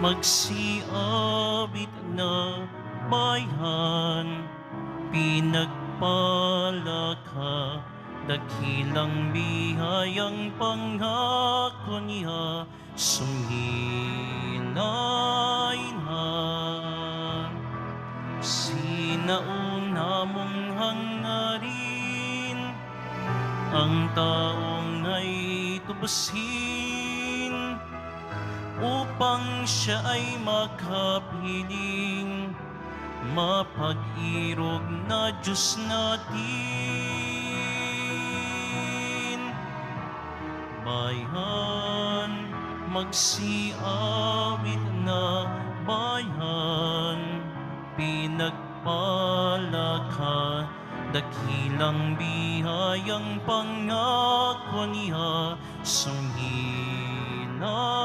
magsiabit na bayan, pinagpala ka, dakilang bihayang pangako niya, sumilay na. Sinauna mong hangarin, ang taong ay tubusin, upang siya ay makapiling, mapag-irog na Diyos natin. Bayan, magsiawit na bayan, pinagpala ka, dakilang bihayang pangako niya, sumilay na.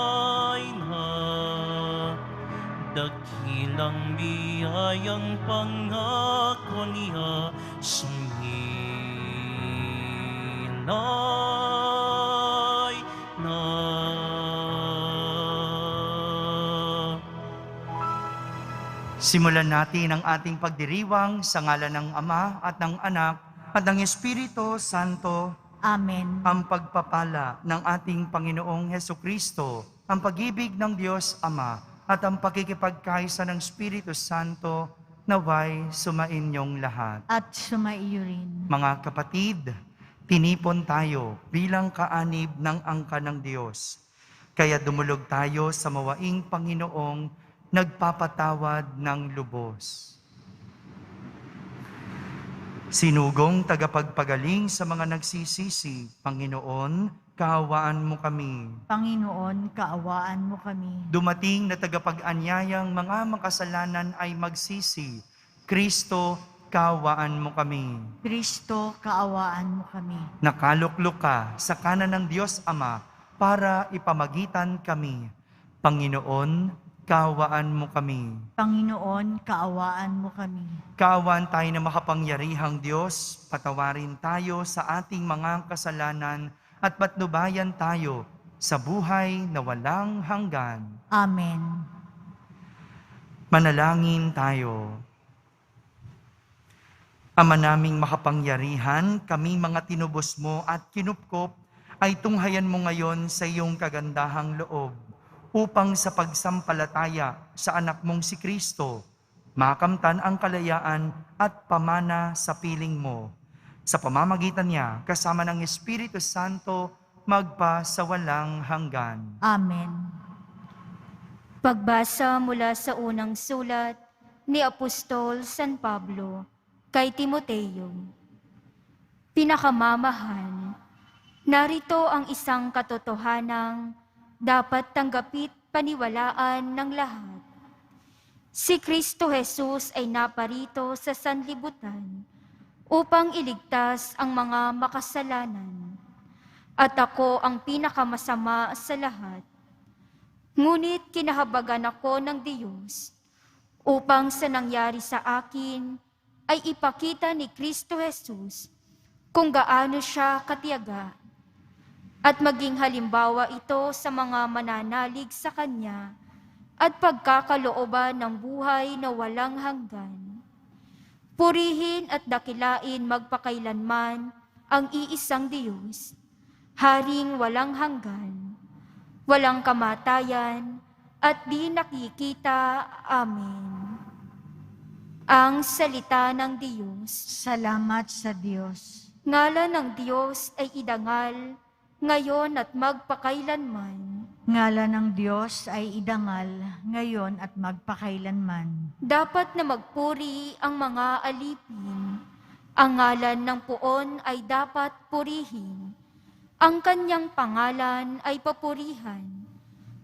Dakilang biyayang pangako niya, sumilay na. Simulan natin ang ating pagdiriwang sa ngalan ng Ama at ng Anak at ng Espiritu Santo. Amen. Ang pagpapala ng ating Panginoong Hesukristo, ang pag-ibig ng Diyos Ama, at ang pakikipagkaisa ng Espiritu Santo, naway sumainyong lahat. At sumaiyo rin. Mga kapatid, tinipon tayo bilang kaanib ng angka ng Diyos. Kaya dumulog tayo sa mawaing Panginoong nagpapatawad ng lubos. Sinugong tagapagpagaling sa mga nagsisisi, Panginoon, kaawaan mo kami. Panginoon, kaawaan mo kami. Dumating na tagapag-anyayang mga makasalanan ay magsisi, Kristo, kaawaan mo kami. Kristo, kaawaan mo kami. Nakaluklok ka sa kanan ng Diyos Ama para ipamagitan kami. Panginoon, kaawaan mo kami. Panginoon, kaawaan mo kami. Kaawaan tayo na makapangyarihang Diyos, patawarin tayo sa ating mga kasalanan at patnubayan tayo sa buhay na walang hanggan. Amen. Manalangin tayo. Ama naming makapangyarihan, kami mga tinubos mo at kinupkop ay tunghayan mo ngayon sa iyong kagandahang loob upang sa pagsampalataya sa anak mong si Kristo, makamtan ang kalayaan at pamana sa piling mo. Sa pamamagitan niya, kasama ng Espiritu Santo, magpa sa walang hanggan. Amen. Pagbasa mula sa unang sulat ni Apostol San Pablo kay Timoteo. Pinakamamahal, narito ang isang katotohanang dapat tanggapit paniwalaan ng lahat. Si Kristo Jesus ay naparito sa sanlibutan upang iligtas ang mga makasalanan. At ako ang pinakamasama sa lahat. Ngunit kinahabagan ako ng Diyos upang sa nangyari sa akin ay ipakita ni Kristo Jesus kung gaano siya katiyaga at maging halimbawa ito sa mga mananalig sa Kanya at pagkakalooban ng buhay na walang hanggan. Purihin at dakilain magpakailanman ang iisang Diyos, Haring walang hanggan, walang kamatayan, at di nakikita. Amen. Ang salita ng Diyos. Salamat sa Diyos. Ngalan ng Diyos ay idangal, ngayon at magpakailanman. Ngalan ng Diyos ay idangal, ngayon at magpakailanman. Dapat na magpuri ang mga alipin. Ang ngalan ng puon ay dapat purihin. Ang kanyang pangalan ay papurihan.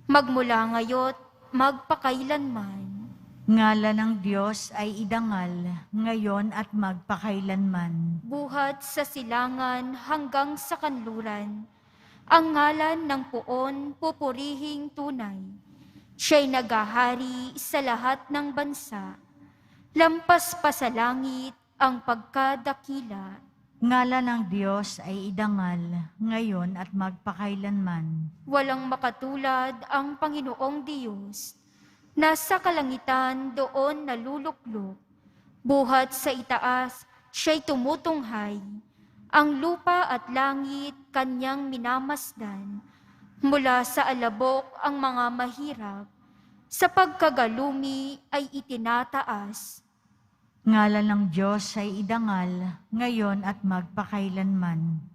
Magmula ngayo't magpakailanman. Ngalan ng Diyos ay idangal, ngayon at magpakailanman. Buhat sa silangan hanggang sa kanluran. Ang ngalan ng puon pupurihing tunay. Siya'y nagahari sa lahat ng bansa. Lampas pa sa langit ang pagkadakila. Ngalan ng Diyos ay idangal, ngayon at magpakailanman. Walang makatulad ang Panginoong Diyos. Nasa kalangitan doon naluluklok, buhat sa itaas siya'y tumutunghay. Ang lupa at langit kanyang minamasdan, mula sa alabok ang mga mahirap, sa pagkagalumi ay itinataas. Ngalan ng Diyos ay idangal, ngayon at magpakailanman.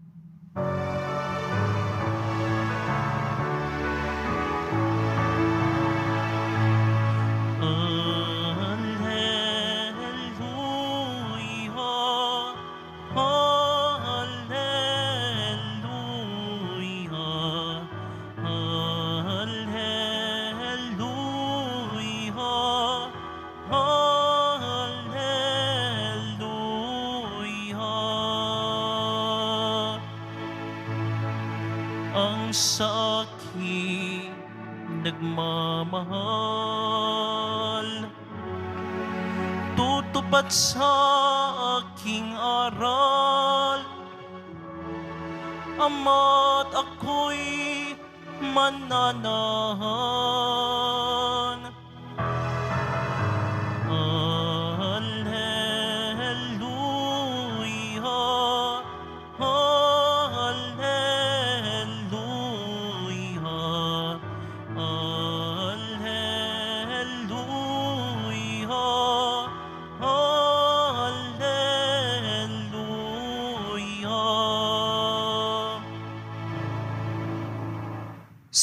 Ang sa akin nagmamahal, tutupad sa aking aral, ama't ako'y mananahan.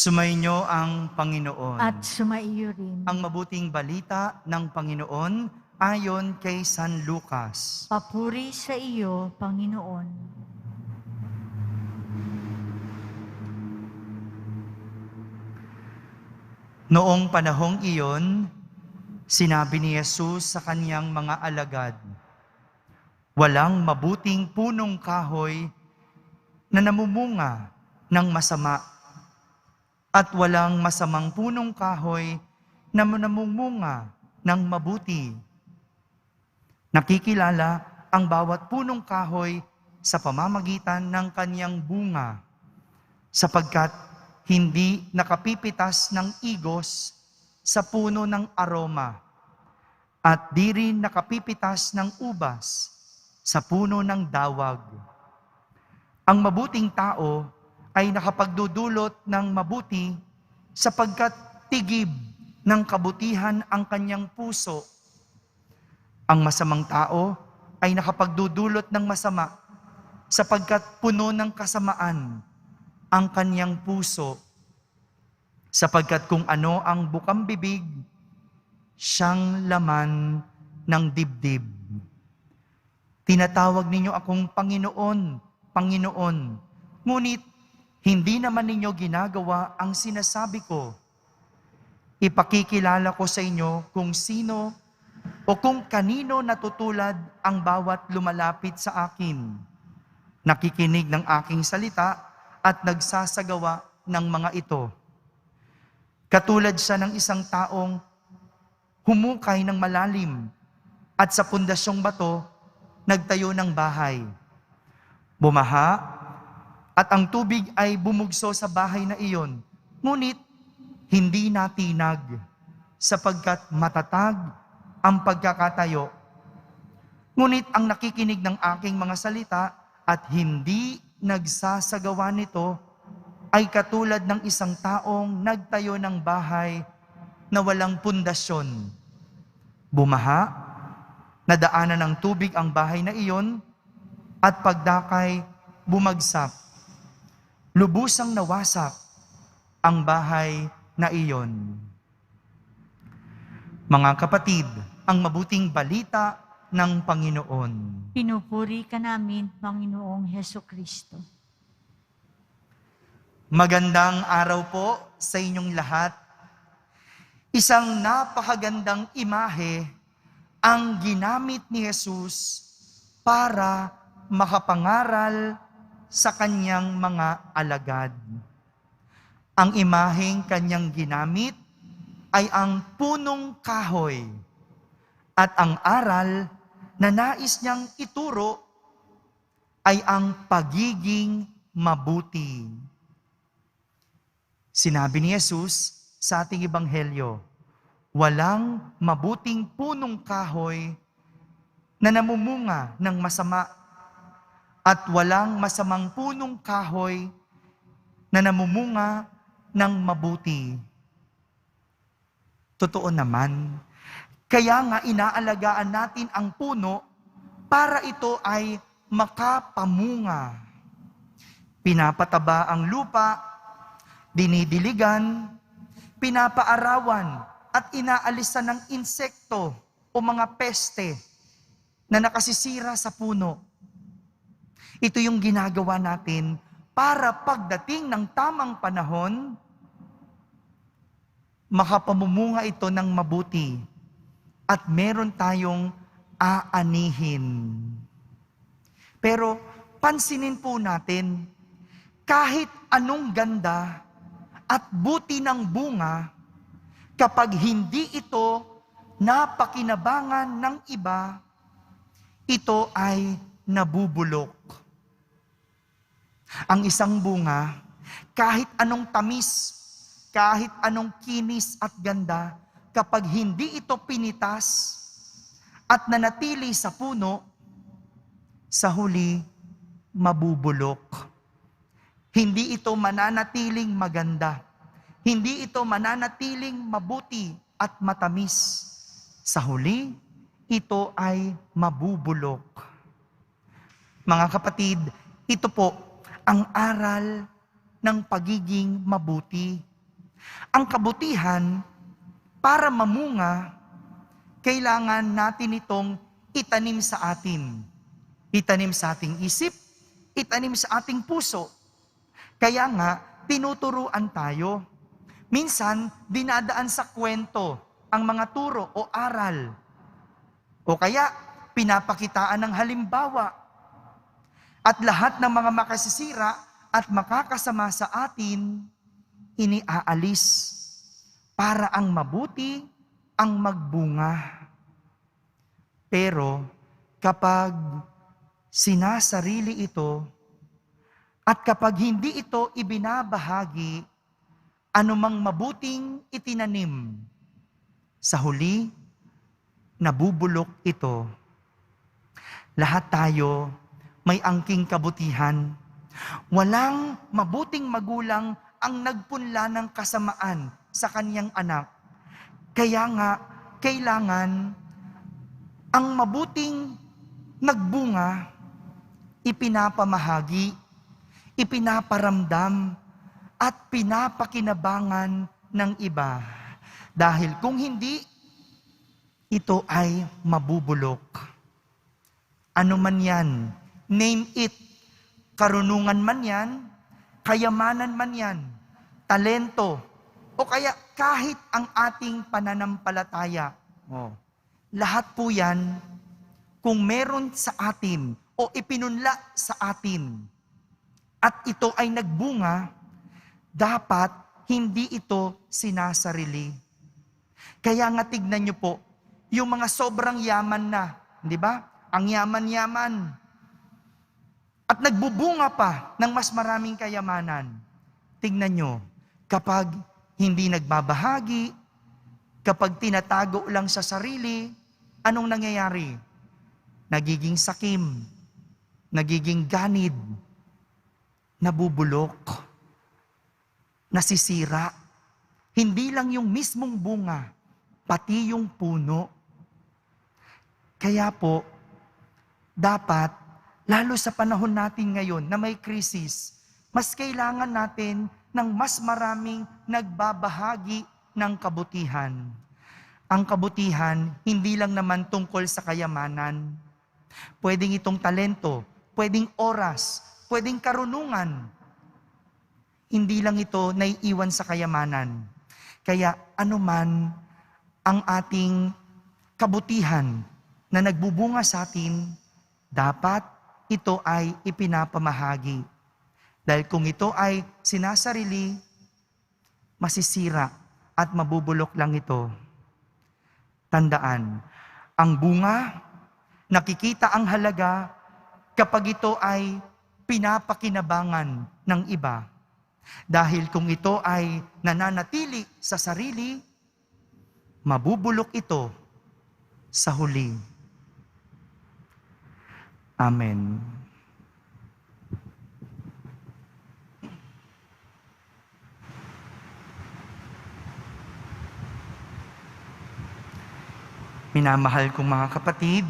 Sumainyo ang Panginoon. At sumaiyo rin. Ang mabuting balita ng Panginoon ayon kay San Lucas. Papuri sa iyo, Panginoon. Noong panahong iyon, sinabi ni Jesus sa kaniyang mga alagad, walang mabuting punong kahoy na namumunga ng masama, at walang masamang punong kahoy na namumunga ng mabuti. Nakikilala ang bawat punong kahoy sa pamamagitan ng kanyang bunga, sapagkat hindi nakapipitas ng igos sa puno ng aroma, at di rin nakapipitas ng ubas sa puno ng dawag. Ang mabuting tao ay nakapagdudulot ng mabuti sapagkat tigib ng kabutihan ang kanyang puso. Ang masamang tao ay nakapagdudulot ng masama sapagkat puno ng kasamaan ang kanyang puso. Sapagkat kung ano ang bukang bibig, siyang laman ng dibdib. Tinatawag ninyo akong Panginoon, Panginoon, ngunit hindi naman ninyo ginagawa ang sinasabi ko. Ipakikilala ko sa inyo kung sino o kung kanino natutulad ang bawat lumalapit sa akin, nakikinig ng aking salita at nagsasagawa ng mga ito. Katulad siya ng isang taong humukay ng malalim at sa pundasyong bato nagtayo ng bahay. Bumaha at ang tubig ay bumugso sa bahay na iyon, ngunit hindi natinag sapagkat matatag ang pagkakatayo. Ngunit ang nakikinig ng aking mga salita at hindi nagsasagawa nito ay katulad ng isang taong nagtayo ng bahay na walang pundasyon. Bumaha, nadaanan ng tubig ang bahay na iyon at pagdakay bumagsak. Lubusang nawasak ang bahay na iyon. Mga kapatid, ang mabuting balita ng Panginoon. Pinupuri ka namin, Panginoong Hesukristo. Magandang araw po sa inyong lahat. Isang napakagandang imahe ang ginamit ni Jesus para makapangaral sa kanyang mga alagad. Ang imaheng kanyang ginamit ay ang punong kahoy at ang aral na nais niyang ituro ay ang pagiging mabuti. Sinabi ni Jesus sa ating ebanghelyo, Walang mabuting punong kahoy na namumunga ng masama at walang masamang punong kahoy na namumunga ng mabuti. Totoo naman. Kaya nga inaalagaan natin ang puno para ito ay makapamunga. Pinapataba ang lupa, dinidiligan, pinapaarawan, at inaalisan ng insekto o mga peste na nakasisira sa puno. Ito yung ginagawa natin para pagdating ng tamang panahon, makapamumunga ito ng mabuti at meron tayong aanihin. Pero pansinin po natin, kahit anong ganda at buti ng bunga, kapag hindi ito napakinabangan ng iba, ito ay nabubulok. Ang isang bunga, kahit anong tamis, kahit anong kinis at ganda, kapag hindi ito pinitas at nanatili sa puno, sa huli, mabubulok. Hindi ito mananatiling maganda. Hindi ito mananatiling mabuti at matamis. Sa huli, ito ay mabubulok. Mga kapatid, ito po ang aral ng pagiging mabuti. Ang kabutihan, para mamunga, kailangan natin itong itanim sa atin. Itanim sa ating isip, itanim sa ating puso. Kaya nga, tinuturuan tayo. Minsan, dinadaan sa kwento ang mga turo o aral. O kaya, pinapakitaan ng halimbawa. At lahat ng mga makasisira at makakasama sa atin, iniaalis para ang mabuti ang magbunga. Pero kapag sinasarili ito at kapag hindi ito ibinabahagi, anumang mabuting itinanim, sa huli, nabubulok ito. Lahat tayo may angking kabutihan. Walang mabuting magulang ang nagpunla ng kasamaan sa kanyang anak. Kaya nga, kailangan ang mabuting nagbunga, ipinapamahagi, ipinaparamdam, at pinapakinabangan ng iba. Dahil kung hindi, ito ay mabubulok. Ano man yan, name it, karunungan man yan, kayamanan man yan, talento, o kaya kahit ang ating pananampalataya. Lahat po yan, kung meron sa atin o ipinunla sa atin, at ito ay nagbunga, dapat hindi ito sinasarili. Kaya nga tignan nyo po, yung mga sobrang yaman na, di ba? Ang yaman-yaman. At nagbubunga pa ng mas maraming kayamanan. Tignan nyo, kapag hindi nagbabahagi, kapag tinatago lang sa sarili, anong nangyayari? Nagiging sakim, nagiging ganid, nabubulok, nasisira. Hindi lang yung mismong bunga, pati yung puno. Kaya po, dapat, lalo sa panahon natin ngayon na may krisis, mas kailangan natin ng mas maraming nagbabahagi ng kabutihan. Ang kabutihan, hindi lang naman tungkol sa kayamanan. Pwedeng itong talento, pwedeng oras, pwedeng karunungan. Hindi lang ito naiiwan sa kayamanan. Kaya anuman ang ating kabutihan na nagbubunga sa atin, dapat ito ay ipinapamahagi. Dahil kung ito ay sinasarili, masisira at mabubulok lang ito. Tandaan, ang bunga, nakikita ang halaga kapag ito ay pinapakinabangan ng iba. Dahil kung ito ay nananatili sa sarili, mabubulok ito sa huli. Amen. Minamahal kong mga kapatid,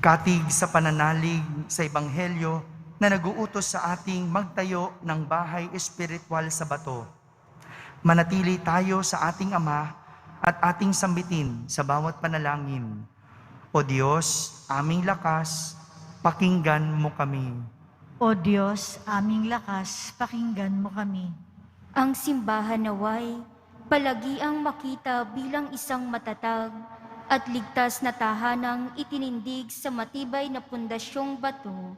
katig sa pananalig sa Ebanghelyo na naguutos sa ating magtayo ng bahay espiritual sa bato. Manatili tayo sa ating Ama at ating sambitin sa bawat panalangin. O Diyos, aming lakas, pakinggan mo kami. O Diyos, aming lakas, pakinggan mo kami. Ang simbahan naway, palagi ang makita bilang isang matatag at ligtas na tahanang itinindig sa matibay na pundasyong bato.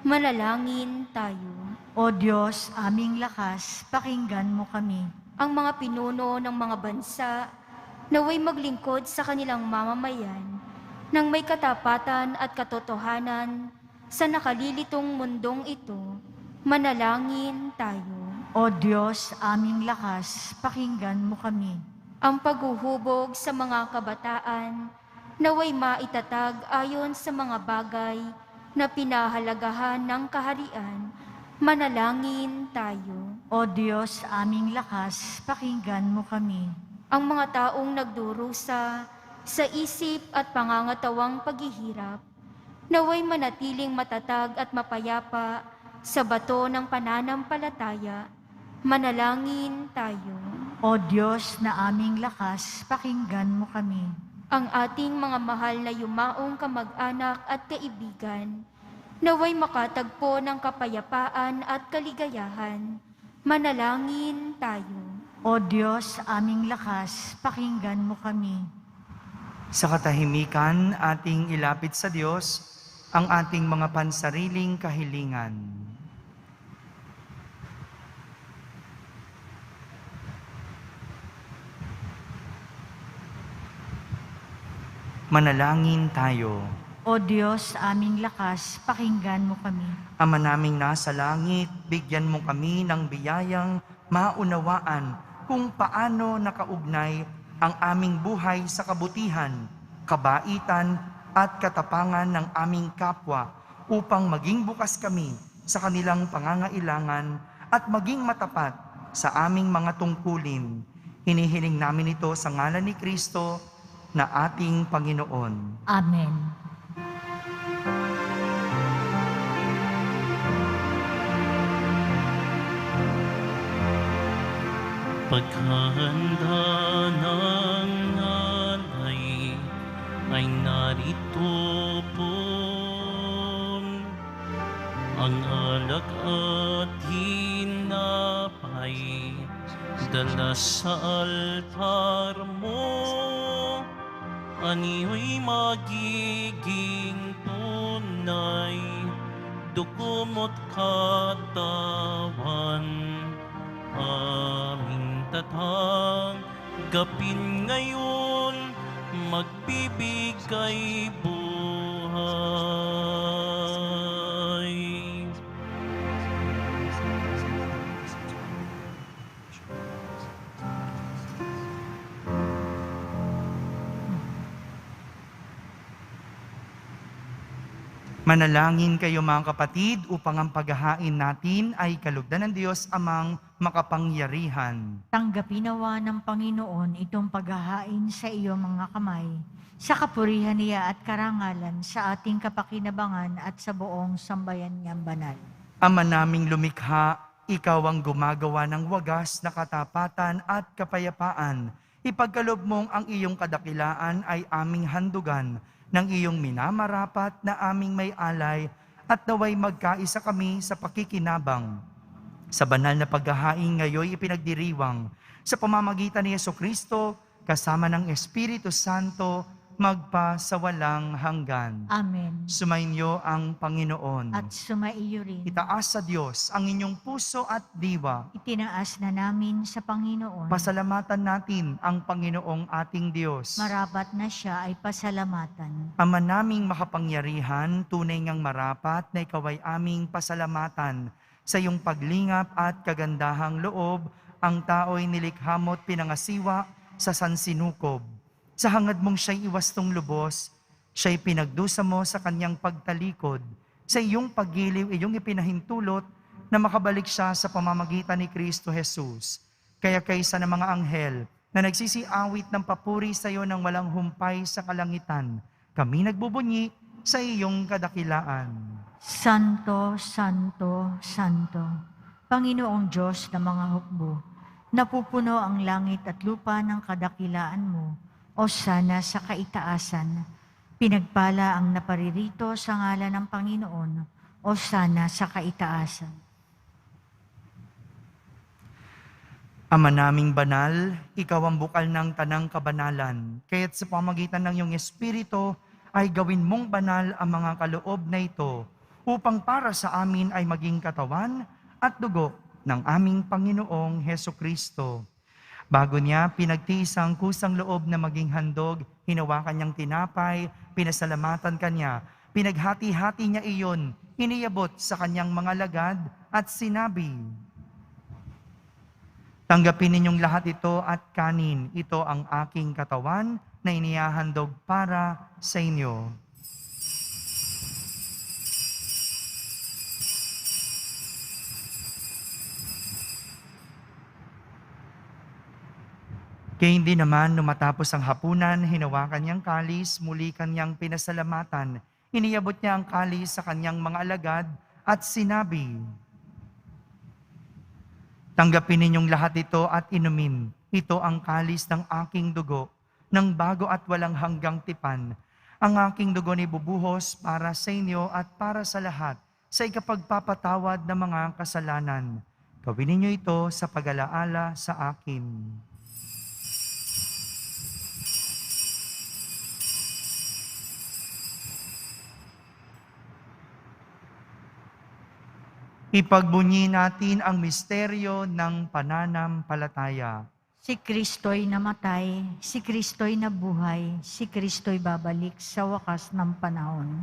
Manalangin tayo. O Diyos, aming lakas, pakinggan mo kami. Ang mga pinuno ng mga bansa naway maglingkod sa kanilang mamamayan nang may katapatan at katotohanan sa nakalilitong mundong ito. Manalangin tayo. O Diyos, aming lakas, pakinggan mo kami. Ang paghuhubog sa mga kabataan naway maitatag ayon sa mga bagay na pinahalagahan ng kaharian. Manalangin tayo. O Diyos, aming lakas, pakinggan mo kami. Ang mga taong nagdurusa sa isip at pangangatawang paghihirap, naway manatiling matatag at mapayapa sa bato ng pananampalataya. Manalangin tayo. O Diyos na aming lakas, pakinggan mo kami. Ang ating mga mahal na yumaong kamag-anak at kaibigan, naway makatagpo ng kapayapaan at kaligayahan. Manalangin tayo. O Diyos, aming lakas, pakinggan mo kami. Sa katahimikan, ating ilapit sa Diyos ang ating mga pansariling kahilingan. Manalangin tayo. O Diyos, aming lakas, pakinggan mo kami. Ama naming nasa langit, bigyan mo kami ng biyayang maunawaan kung paano nakaugnay ang aming buhay sa kabutihan, kabaitan at katapangan ng aming kapwa upang maging bukas kami sa kanilang pangangailangan at maging matapat sa aming mga tungkulin. Hinihiling namin ito sa ngalan ni Kristo na ating Panginoon. Amen. Paghahanda ng nanay ay narito po ang alak at hinapay dala sa altar mo. Ani'y magiging tunay, dugo mo't katawan, aming tatanggapin ngayon, magbibigay buhay. Manalangin kayo mga kapatid upang ang paghahain natin ay kalugdan ng Diyos amang makapangyarihan. Tanggapin nawa ng Panginoon itong paghahain sa iyong mga kamay, sa kapurihan niya at karangalan sa ating kapakinabangan at sa buong sambayan niyang banal. Ama naming lumikha, ikaw ang gumagawa ng wagas na katapatan at kapayapaan. Ipagkaloob mong ang iyong kadakilaan ay aming handugan ng iyong minamarapat na aming may alay at naway magkaisa kami sa pakikinabang. Sa banal na paghahain ngayon ipinagdiriwang sa pamamagitan ni Jesucristo kasama ng Espiritu Santo magpa sa walang hanggan. Amen. Sumainyo ang Panginoon. At sumaiyo rin. Itaas sa Diyos ang inyong puso at diwa. Itinaas na namin sa Panginoon. Pasalamatan natin ang Panginoong ating Diyos. Marapat na siya ay pasalamatan. Ama naming makapangyarihan, tunay ngang marapat na ikaw ay aming pasalamatan. Sa iyong paglingap at kagandahang loob, ang tao'y nilikha mo't pinangasiwa sa sansinukob. sa hangad mong siya'y iwastong lubos, siya'y pinagdusa mo sa kanyang pagtalikod, sa iyong paggiliw, iyong ipinahintulot na makabalik siya sa pamamagitan ni Kristo Jesus. Kaya kaysa ng mga anghel na nagsisiawit ng papuri sa iyo ng walang humpay sa kalangitan, kami nagbubunyi sa iyong kadakilaan. Santo, Santo, Santo, Panginoong Diyos ng mga hukbo, napupuno ang langit at lupa ng kadakilaan mo, o sana sa kaitaasan. Pinagpala ang naparirito sa ngalan ng Panginoon, o sana sa kaitaasan. Ama naming banal, ikaw ang bukal ng tanang kabanalan, kaya't sa pamagitan ng iyong Espiritu ay gawin mong banal ang mga kaloob na ito, upang para sa amin ay maging katawan at dugo ng aming Panginoong Hesukristo. Bago niya pinagtiis ang kusang loob na maging handog, hinawakan niyang tinapay, pinasalamatan kanya, pinaghati-hati niya iyon, iniyabot sa kanyang mga lagad at sinabi, "Tanggapin ninyong lahat ito at kanin, ito ang aking katawan na inihahandog para sa inyo." Kaya hindi naman nung matapos ang hapunan, hinawakan niyang kalis, muli kanyang pinasalamatan. Iniyabot niya ang kalis sa kanyang mga alagad at sinabi, "Tanggapin ninyong lahat ito at inumin. Ito ang kalis ng aking dugo, ng bago at walang hanggang tipan. Ang aking dugo ni bubuhos para sa inyo at para sa lahat, sa ikapagpapatawad ng mga kasalanan. Gawin ninyo ito sa pag-alaala sa akin." Ipagbunyi natin ang misteryo ng pananampalataya. Si Kristo'y namatay, si Kristo'y nabuhay, si Kristo'y babalik sa wakas ng panahon.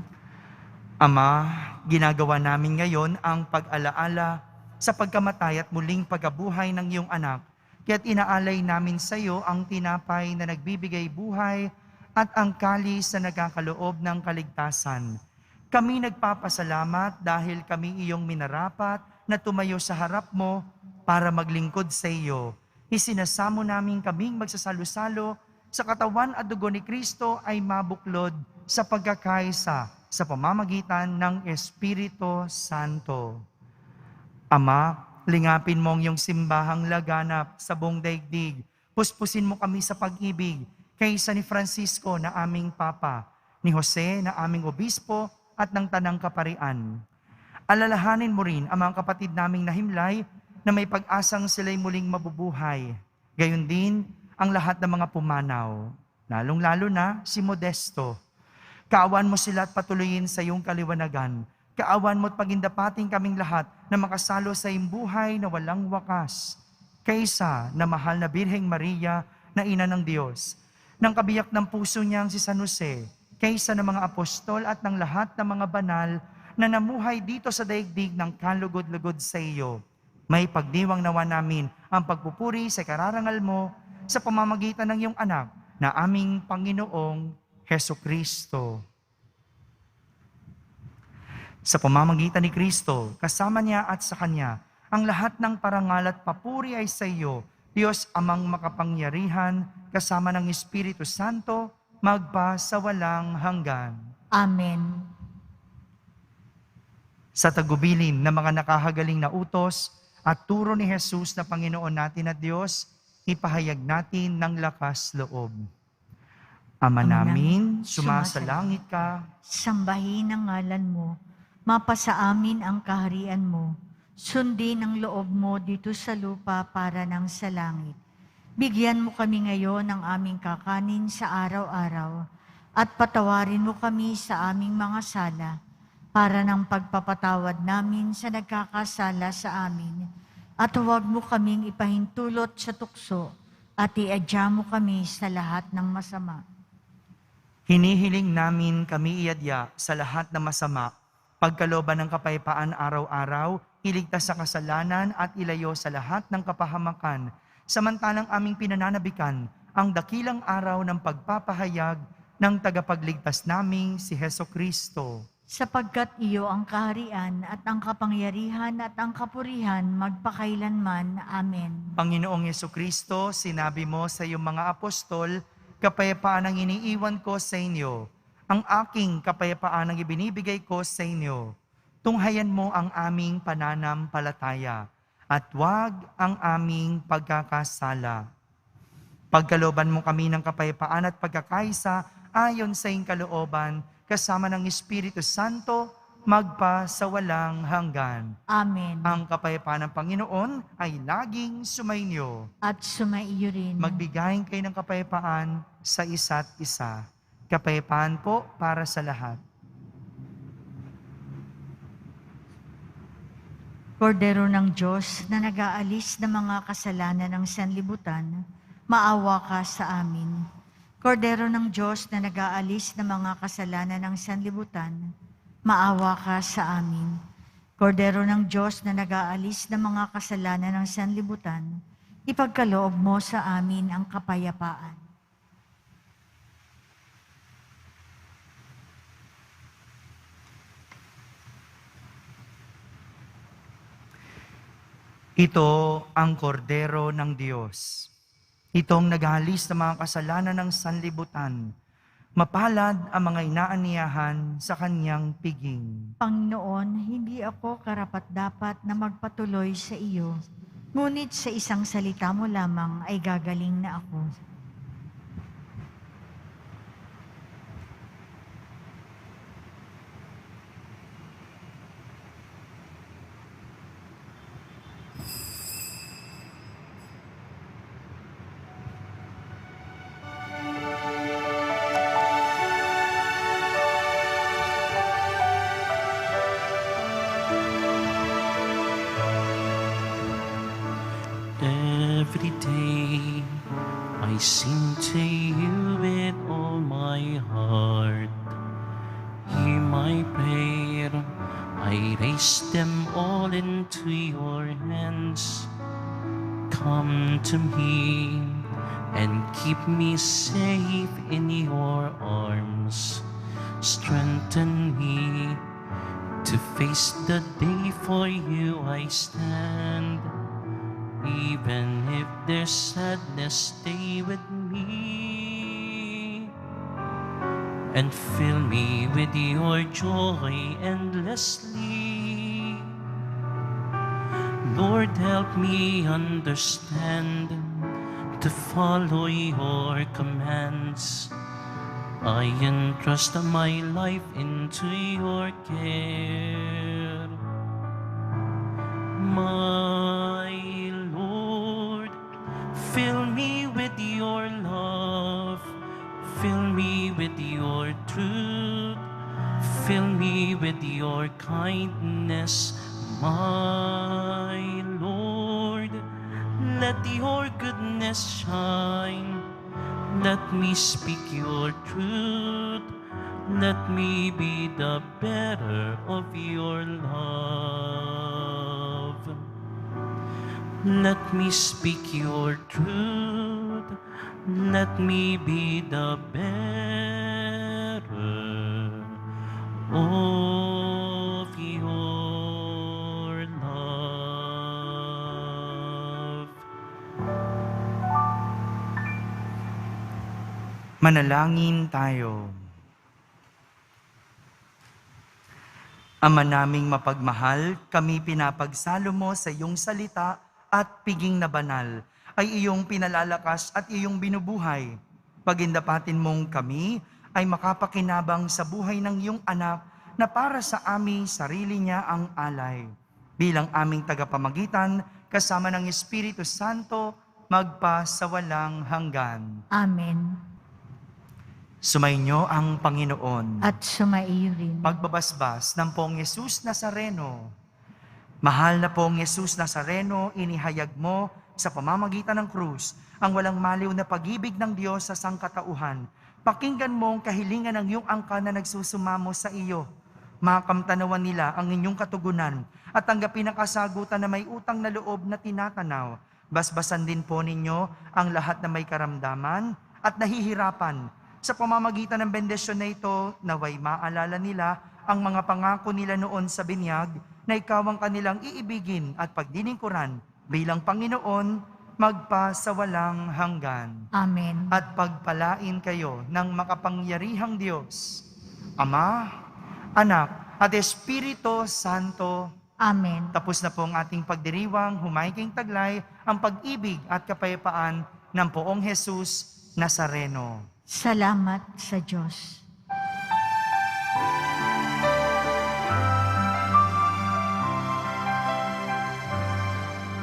Ama, ginagawa namin ngayon ang pag-alaala sa pagkamatay at muling pagkabuhay ng iyong anak, kaya't inaalay namin sa iyo ang tinapay na nagbibigay buhay at ang kalis na nagkakaloob ng kaligtasan. Kami nagpapasalamat dahil kami iyong minarapat na tumayo sa harap mo para maglingkod sa iyo. Isinasamo namin kaming magsasalo-salo sa katawan at dugo ni Kristo ay mabuklod sa pagkakaisa sa pamamagitan ng Espiritu Santo. Ama, lingapin mo ang iyong simbahang laganap sa buong daigdig. Puspusin mo kami sa pag-ibig kaysa ni Francisco na aming Papa, ni Jose na aming Obispo, at ng Tanang Kaparian. Alalahanin mo rin ang mga kapatid naming nahimlay na may pag-asang sila'y muling mabubuhay. Gayon din ang lahat ng mga pumanaw, lalong-lalo na si Modesto. Kaawan mo sila at patuloyin sa iyong kaliwanagan. Kaawan mo at pagindapating kaming lahat na makasalo sa iyong buhay na walang wakas. Kaysa na mahal na Birheng Maria na Ina ng Diyos, ng kabiyak ng puso niyang si San Jose, kaysa ng mga apostol at ng lahat ng mga banal na namuhay dito sa daigdig ng kalugod-lugod sa iyo. May pagdiwang nawa namin ang pagpupuri sa kararangal mo sa pamamagitan ng iyong anak na aming Panginoong Hesukristo. Sa pamamagitan ni Kristo, kasama niya at sa Kanya, ang lahat ng parangal at papuri ay sa iyo, Diyos Amang makapangyarihan, kasama ng Espiritu Santo, magpa sa walang hanggan. Amen. Sa tagubilin ng mga nakahagaling na utos at turo ni Jesus na Panginoon natin at Diyos, ipahayag natin ng lakas loob. Ama namin, sumasalangit ka. Sambahin ang ngalan mo. Mapasa amin ang kaharian mo. Sundin ang loob mo dito sa lupa para ng sa langit. Bigyan mo kami ngayon ng aming kakanin sa araw-araw at patawarin mo kami sa aming mga sala para ng pagpapatawad namin sa nagkakasala sa amin. At huwag mo kaming ipahintulot sa tukso at iadya mo kami sa lahat ng masama. Hinihiling namin kami iadya sa lahat ng masama, pagkalooban ng kapayapaan araw-araw, iligtas sa kasalanan at ilayo sa lahat ng kapahamakan, samantalang aming pinananabikan ang dakilang araw ng pagpapahayag ng tagapagligtas naming si Hesukristo. Sapagkat iyo ang kaharian at ang kapangyarihan at ang kapurihan magpakailanman. Amen. Panginoong Hesukristo, sinabi mo sa iyong mga apostol, kapayapaan ang iniiwan ko sa inyo. Ang aking kapayapaan ang ibinibigay ko sa inyo. Tunghayan mo ang aming pananampalataya at huwag ang aming pagkakasala. Pagkalooban mo kami ng kapayapaan at pagkakaisa ayon sa iyong kalooban, kasama ng Espiritu Santo, magpa sa walang hanggan. Amen. Ang kapayapaan ng Panginoon ay laging sumainyo. At sumaiyo rin. Magbigayin kayo ng kapayapaan sa isa't isa. Kapayapaan po para sa lahat. Kordero ng Diyos na nag-aalis ng mga kasalanan ng sanlibutan, maawa ka sa amin. Kordero ng Diyos na nag-aalis ng mga kasalanan ng sanlibutan, maawa ka sa amin. Kordero ng Diyos na nag-aalis ng mga kasalanan ng sanlibutan, ipagkaloob mo sa amin ang kapayapaan. Ito ang kordero ng Diyos. Itong naghalis ng mga kasalanan ng sanlibutan. Mapalad ang mga inaaniyahan sa kanyang piging. Panginoon, hindi ako karapat-dapat na magpatuloy sa iyo, ngunit sa isang salita mo lamang ay gagaling na ako. Every day I sing to you with all my heart. Hear my prayer, I raise them all into your hands. Come to me and keep me safe in your arms. Strengthen me to face the day, for you I stand. Even if there's sadness, stay with me and fill me with your joy endlessly. Lord, help me understand to follow your commands. I entrust my life into your care. My Lord, fill me with your love, fill me with your truth, fill me with your kindness, my Lord. Let your goodness shine, let me speak your truth, let me be the bearer of your love. Let me speak your truth, let me be the bearer of your love. Manalangin tayo. Ama naming mapagmahal, kami pinapagsalo mo sa iyong salita at piging na banal, ay iyong pinalalakas at iyong binubuhay. Pagindapatin mong kami ay makapakinabang sa buhay ng iyong anak na para sa aming sarili niya ang alay. Bilang aming tagapamagitan, kasama ng Espiritu Santo, magpa sa walang hanggan. Amen. Sumainyo ang Panginoon. At sumaiyo rin. Pagbabasbas ng Poong Yesus Nazareno. Mahal na Poong Yesus Nazareno, inihayag mo sa pamamagitan ng krus ang walang maliw na pag-ibig ng Diyos sa sangkatauhan. Pakinggan mo ang kahilingan ng iyong angkan na nagsusumamo sa iyo. Makamtanawan nila ang inyong katugunan at tanggapin ang kasagutan na may utang na loob na tinatanaw. Basbasan din po ninyo ang lahat na may karamdaman at nahihirapan. Sa pamamagitan ng bendisyon na ito, naway maalala nila ang mga pangako nila noon sa binyag na ikaw ang kanilang iibigin at pagdiningkuran bilang Panginoon magpasawalang hanggan. Amen. At pagpalain kayo ng makapangyarihang Diyos, Ama, Anak, at Espiritu Santo. Amen. Tapos na po ang ating pagdiriwang, humayging taglay ang pag-ibig at kapayapaan ng Poong Jesus Nazareno. Salamat sa Diyos.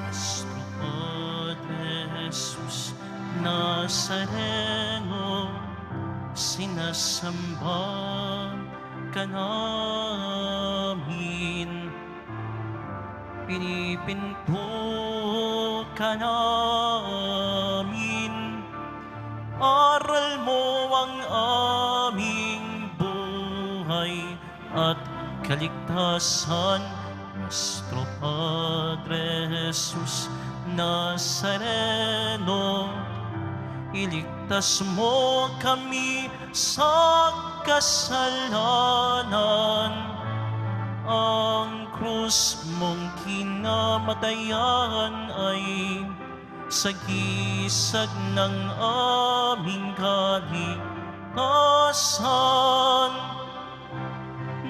Nuestro Padre Jesus Nazareno, sinasamba ka namin. Pinipinto ka namin, aral mo ang aming buhay at kaligtasan. Nuestro Padre Jesus Nazareno, iligtas mo kami sa kasalanan. Ang krus mong kinamatayan ay sagisag ng aming kaligtasan.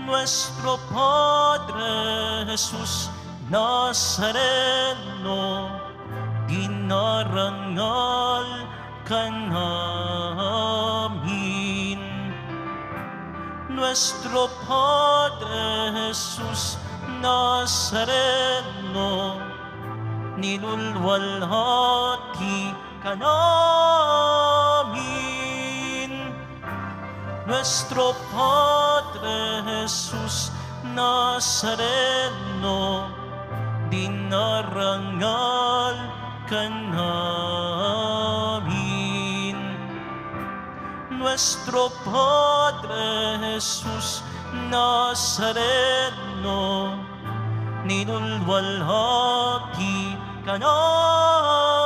Nuestro Padre Jesus Nazareno, dinarangal ka namin. Nuestro Padre Jesus Nazareno, nilulwalhati ka namin. Nuestro Padre Jesus Nazareno, dinarangal ka namin. Nuestro Padre Jesus Nazareno, nilulwalhati ka namin.